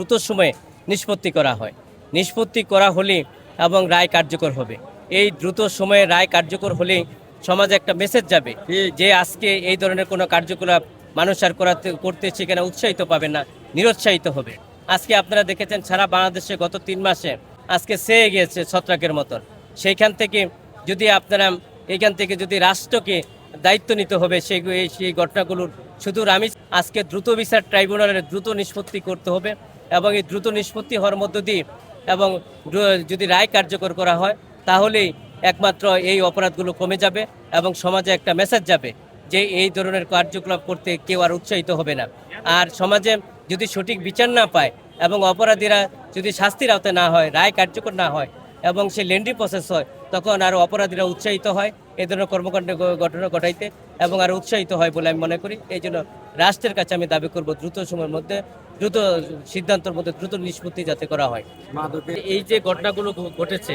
দ্রুত সময়ে নিষ্পত্তি করা হয়। নিষ্পত্তি করা হলে এবং রায় কার্যকর হবে। এই দ্রুত সময়ে রায় কার্যকর হলে সমাজে একটা মেসেজ যাবে যে আজকে এই ধরনের কোনো কার্যকলাপ মানুষ আর করতে সেখানে উৎসাহিত পাবে না, নিরুৎসাহিত হবে। আজকে আপনারা দেখেছেন সারা বাংলাদেশে গত 3 মাসে আজকে সেয়ে গিয়েছে ছত্রাকের মতন। সেইখান থেকে যদি আপনারা এইখান থেকে যদি রাষ্ট্রকে দায়িত্ব নিতে হবে সেই ঘটনাগুলোর শুধু আমি আজকে দ্রুত বিচার ট্রাইব্যুনালের দ্রুত নিষ্পত্তি করতে হবে এবং এই দ্রুত নিষ্পত্তি হওয়ার মধ্য দিয়ে এবং যদি রায় কার্যকর করা হয় তাহলেই একমাত্র এই অপরাধগুলো কমে যাবে এবং সমাজে একটা মেসেজ যাবে যে এই ধরনের কার্যকলাপ করতে কেউ আর উৎসাহিত হবে না। আর সমাজে যদি সঠিক বিচার না পায় এবং অপরাধীরা যদি শাস্তির আওতায় না হয়, রায় কার্যকর না হয় এবং সে লেন্ডি প্রসেস হয়, তখন আরও অপরাধীরা উৎসাহিত হয় এই ধরনের কর্মকাণ্ড ঘটনা ঘটাইতে এবং আরও উৎসাহিত হয় বলে আমি মনে করি। এই জন্য রাষ্ট্রের কাছে আমি দাবি করব দ্রুত সময়ের মধ্যে দ্রুত সিদ্ধান্তের মধ্যে দ্রুত নিষ্পত্তি যাতে করা হয়। এই যে ঘটনাগুলো ঘটেছে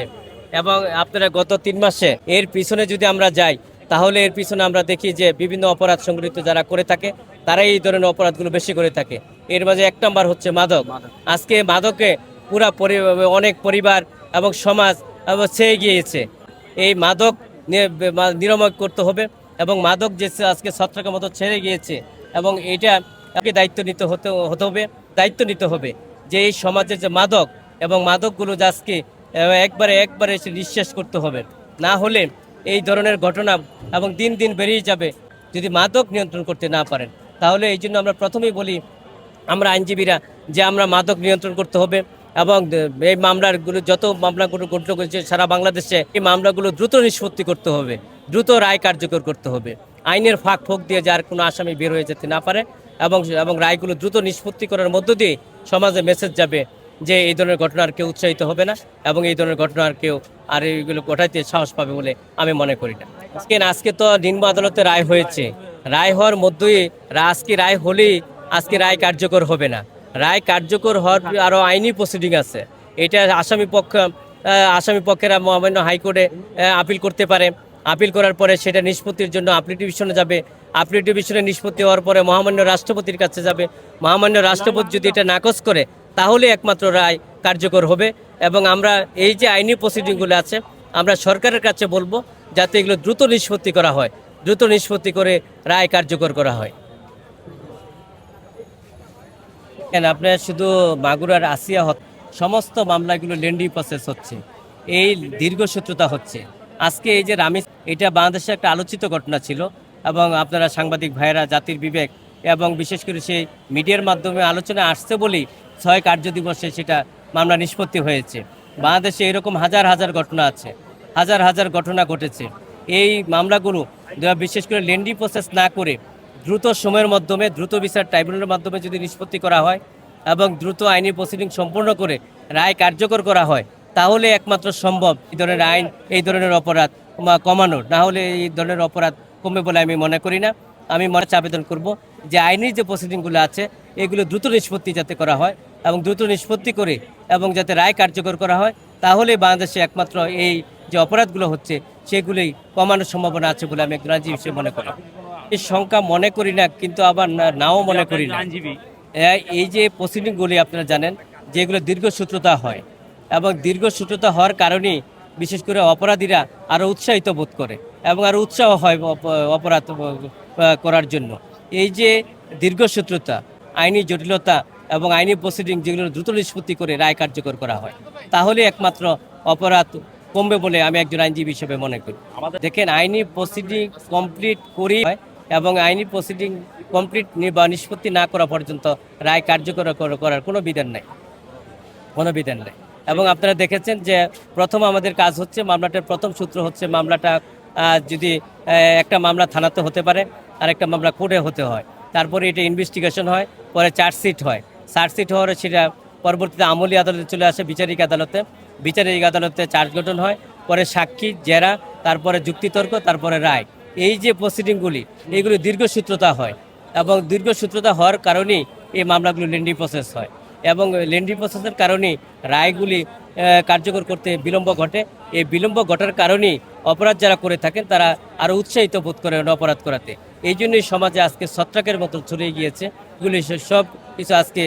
এবং আপনারা গত 3 মাসে এর পিছনে যদি আমরা যাই তাহলে এর পিছনে আমরা দেখি যে বিভিন্ন অপরাধ সংগঠিত যারা করে থাকে তারাই এই ধরনের অপরাধগুলো বেশি করে থাকে। এর মাঝে 1 নম্বর হচ্ছে মাদক। আজকে মাদকে পুরা অনেক পরিবার এবং সমাজ ছেয়ে গিয়েছে। এই মাদক নিরাময় করতে হবে এবং মাদক যে আজকে ছত্রাকের মতো ছেড়ে গিয়েছে এবং এটা দায়িত্ব নিতে হবে দায়িত্ব নিতে হবে যে এই সমাজের যে মাদক এবং মাদকগুলো আজকে একবারে নিঃশেষ করতে হবে। না হলে এই ধরনের ঘটনা এবং দিন দিন বেড়েই যাবে যদি মাদক নিয়ন্ত্রণ করতে না পারেন। তাহলে এই জন্য আমরা প্রথমেই বলি আমরা আইনজীবীরা যে আমরা মাদক নিয়ন্ত্রণ করতে হবে এবং এই মামলাগুলো যত মামলাগুলো ঘটনা করেছে সারা বাংলাদেশে এই মামলাগুলো দ্রুত নিষ্পত্তি করতে হবে, দ্রুত রায় কার্যকর করতে হবে। আইনের ফাঁক ফোক দিয়ে যার কোনো আসামি বের হয়ে যেতে না পারে এবং রায়গুলো দ্রুত নিষ্পত্তি করার মধ্য দিয়ে সমাজে মেসেজ যাবে যে এই ধরনের ঘটনার কেউ উৎসাহিত হবে না এবং এই ধরনের ঘটনার কেউ আর এইগুলো ঘটাইতে সাহস পাবে বলে আমি মনে করি না। আজকে তো নিম্ন আদালতে রায় হয়েছে, রায় হওয়ার মধ্যেই আজকে রায় হলেই আজকে রায় কার্যকর হবে না। রায় কার্যকর হওয়ার আরও আইনি প্রসিডিং আছে। এটা আসামি পক্ষেরা মহামান্য হাইকোর্টে আপিল করতে পারে। আপিল করার পরে সেটা নিষ্পত্তির জন্য আপিল ডিভিশনে যাবে। আপিল ডিভিশনে নিষ্পত্তি হওয়ার পরে মহামান্য রাষ্ট্রপতির কাছে যাবে। মহামান্য রাষ্ট্রপতি যদি এটা নাকচ করে তাহলে একমাত্র রায় কার্যকর হবে। এবং আমরা এই যে আইনি প্রসিডিংগুলো আছে আমরা সরকারের কাছে বলবো যাতে এগুলো দ্রুত নিষ্পত্তি করা হয়, দ্রুত নিষ্পত্তি করে রায় কার্যকর করা হয়। আপনার শুধু মাগুরার আসিয়া সমস্ত মামলাগুলো লেন্ডি প্রসেস হচ্ছে, এই দীর্ঘসূত্রতা হচ্ছে। আজকে এই যে রামিজ, এটা বাংলাদেশে একটা আলোচিত ঘটনা ছিল এবং আপনারা সাংবাদিক ভাইয়েরা জাতির বিবেক এবং বিশেষ করে সেই মিডিয়ার মাধ্যমে আলোচনা আসছে বলেই 6 কার্যদিবসে সেটা মামলা নিষ্পত্তি হয়েছে। বাংলাদেশে এরকম হাজার হাজার ঘটনা আছে, হাজার হাজার ঘটনা ঘটেছে। এই মামলাগুলো বিশেষ করে লেন্ডি প্রসেস না করে দ্রুত সময়ের মাধ্যমে দ্রুত বিচার ট্রাইব্যুনালের মাধ্যমে যদি নিষ্পত্তি করা হয় এবং দ্রুত আইনি প্রসিডিং সম্পূর্ণ করে রায় কার্যকর করা হয় তাহলে একমাত্র সম্ভব এই ধরনের আইন এই ধরনের অপরাধ কমানোর। না হলে এই ধরনের অপরাধ কমবে বলে আমি মনে করি না। আমি আবেদন করব যে আইনি যে প্রসিডিংগুলো আছে এগুলো দ্রুত নিষ্পত্তি যাতে করা হয় এবং দ্রুত নিষ্পত্তি করে এবং যাতে রায় কার্যকর করা হয় তাহলে বাংলাদেশে একমাত্র এই যে অপরাধগুলো হচ্ছে সেগুলোই কমানোর সম্ভাবনা আছে বলে আমি একজন আইনজীবী হিসেবে মনে করি। এই সংখ্যা মনে করি না, কিন্তু আবার নাও মনে করি না। এই যে প্রসিডিংগুলি আপনারা জানেন যেগুলো দীর্ঘসূত্রতা হয় এবং দীর্ঘসূত্রতা হওয়ার কারণেই বিশেষ করে অপরাধীরা আরও উৎসাহিত বোধ করে এবং আরও উৎসাহ হয় অপরাধ করার জন্য। এই যে দীর্ঘসূত্রতা, আইনি জটিলতা এবং আইনি প্রসিডিং যেগুলো দ্রুত নিষ্পত্তি করে রায় কার্যকর করা হয় তাহলে একমাত্র অপরাধ কমবে বলে আমি একজন আইনজীবী হিসেবে মনে করি। দেখেন আইনি প্রসিডিং কমপ্লিট করি এবং আইনি প্রসিডিং কমপ্লিট বা নিষ্পত্তি না করা পর্যন্ত রায় কার্যকর করার কোনো বিধান নেই, কোনো বিধান নেই। এবং আপনারা দেখেছেন যে প্রথম আমাদের কাজ হচ্ছে মামলাটার প্রথম সূত্র হচ্ছে মামলাটা যদি একটা মামলা থানাতে হতে পারে আর একটা মামলা কোর্টে হতে হয়, তারপরে এটা ইনভেস্টিগেশন হয়, পরে চার্জশিট হয়। চার্জশিট হওয়ার সেটা পরবর্তীতে আমলি আদালতে চলে আসে, বিচারিক আদালতে। বিচারিক আদালতে চার্জ গঠন হয়, পরে সাক্ষী জেরা, তারপরে যুক্তিতর্ক, তারপরে রায়। এই যে প্রসিডিংগুলি এইগুলি দীর্ঘসূত্রতা হয় এবং দীর্ঘসূত্রতা হওয়ার কারণেই এই মামলাগুলো লেন্ডি প্রসেস হয় এবং লেন্ডি প্রসেসের কারণেই রায়গুলি কার্যকর করতে বিলম্ব ঘটে। এই বিলম্ব ঘটার কারণেই অপরাধ যারা করে থাকেন তারা আরও উৎসাহিত বোধ করেন অপরাধ করাতে। এই জন্যই সমাজে আজকে ছত্রাকের মতো ছড়িয়ে গিয়েছে। এগুলি সব কিছু আজকে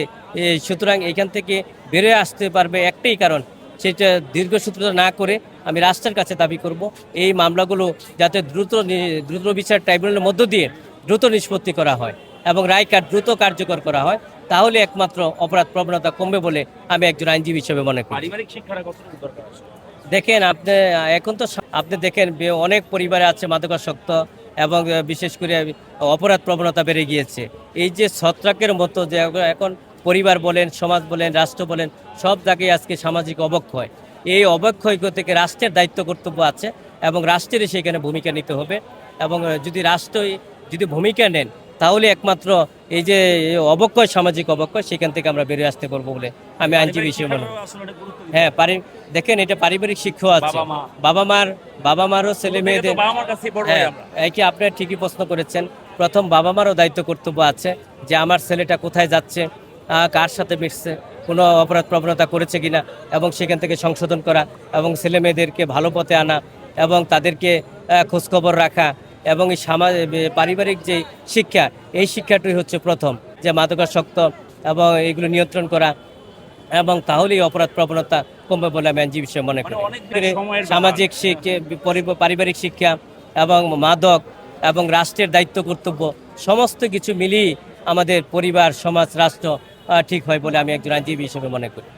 সুতরাং এখান থেকে বেরোয় আসতে পারবে একটাই কারণ, সেটা দীর্ঘসূত্রতা না করে আমি রাষ্ট্রের কাছে দাবি করব এই মামলাগুলো যাতে দ্রুত বিচার ট্রাইব্যুনালের মধ্য দিয়ে দ্রুত নিষ্পত্তি করা হয় এবং রায় দ্রুত কার্যকর করা হয়, তাহলে একমাত্র অপরাধ প্রবণতা কমবে বলে আমি একজন আইনজীবী হিসেবে মনে করি। পারিবারিক শিক্ষাটা কতটুকু দরকার? দেখেন আপনি এখন তো আপনি দেখেন অনেক পরিবারে আছে মাদকাসক্ত এবং বিশেষ করে অপরাধ প্রবণতা বেড়ে গিয়েছে। এই যে ছত্রাকের মতো যে এখন পরিবার বলেন, সমাজ বলেন, রাষ্ট্র বলেন, সব জায়গায় আজকে সামাজিক অবক্ষয়। এই অবক্ষয় থেকে রাষ্ট্রের দায়িত্ব কর্তব্য আছে এবং রাষ্ট্রেরই সেখানে ভূমিকা নিতে হবে এবং যদি ভূমিকা নেন তাহলে একমাত্র এই যে অবক্ষয়, সামাজিক অবক্ষয়, সেখান থেকে আমরা বেরিয়ে আসতে পারবো বলে আমি আইনজীবী হিসেবে মনে করি। হ্যাঁ, দেখেন এটা পারিবারিক শিক্ষা আছে, বাবা মারও ছেলে মেয়েদের। হ্যাঁ, এই কি আপনি ঠিকই প্রশ্ন করেছেন। প্রথম বাবা মারও দায়িত্ব কর্তব্য আছে যে আমার ছেলেটা কোথায় যাচ্ছে, কার সাথে মিশছে, কোনো অপরাধ প্রবণতা করেছে কিনা, এবং সেখান থেকে সংশোধন করা এবং ছেলে মেয়েদেরকে ভালো পথে আনা এবং তাদেরকে খোঁজখবর রাখা এবং এই পারিবারিক যে শিক্ষা, এই শিক্ষাটাই হচ্ছে প্রথম, যে মাদকাসক্ত এবং এগুলো নিয়ন্ত্রণ করা, এবং তাহলেই অপরাধ প্রবণতা কমবে বলে আমি আইনজীবী হিসেবে মনে করি। সামাজিক শিক্ষা, পারিবারিক শিক্ষা এবং মাদক এবং রাষ্ট্রের দায়িত্ব কর্তব্য সমস্ত কিছু মিলিয়ে আমাদের পরিবার, সমাজ, রাষ্ট্র ঠিক হয় বলে আমি একজন আইনজীবী হিসেবে মনে করি।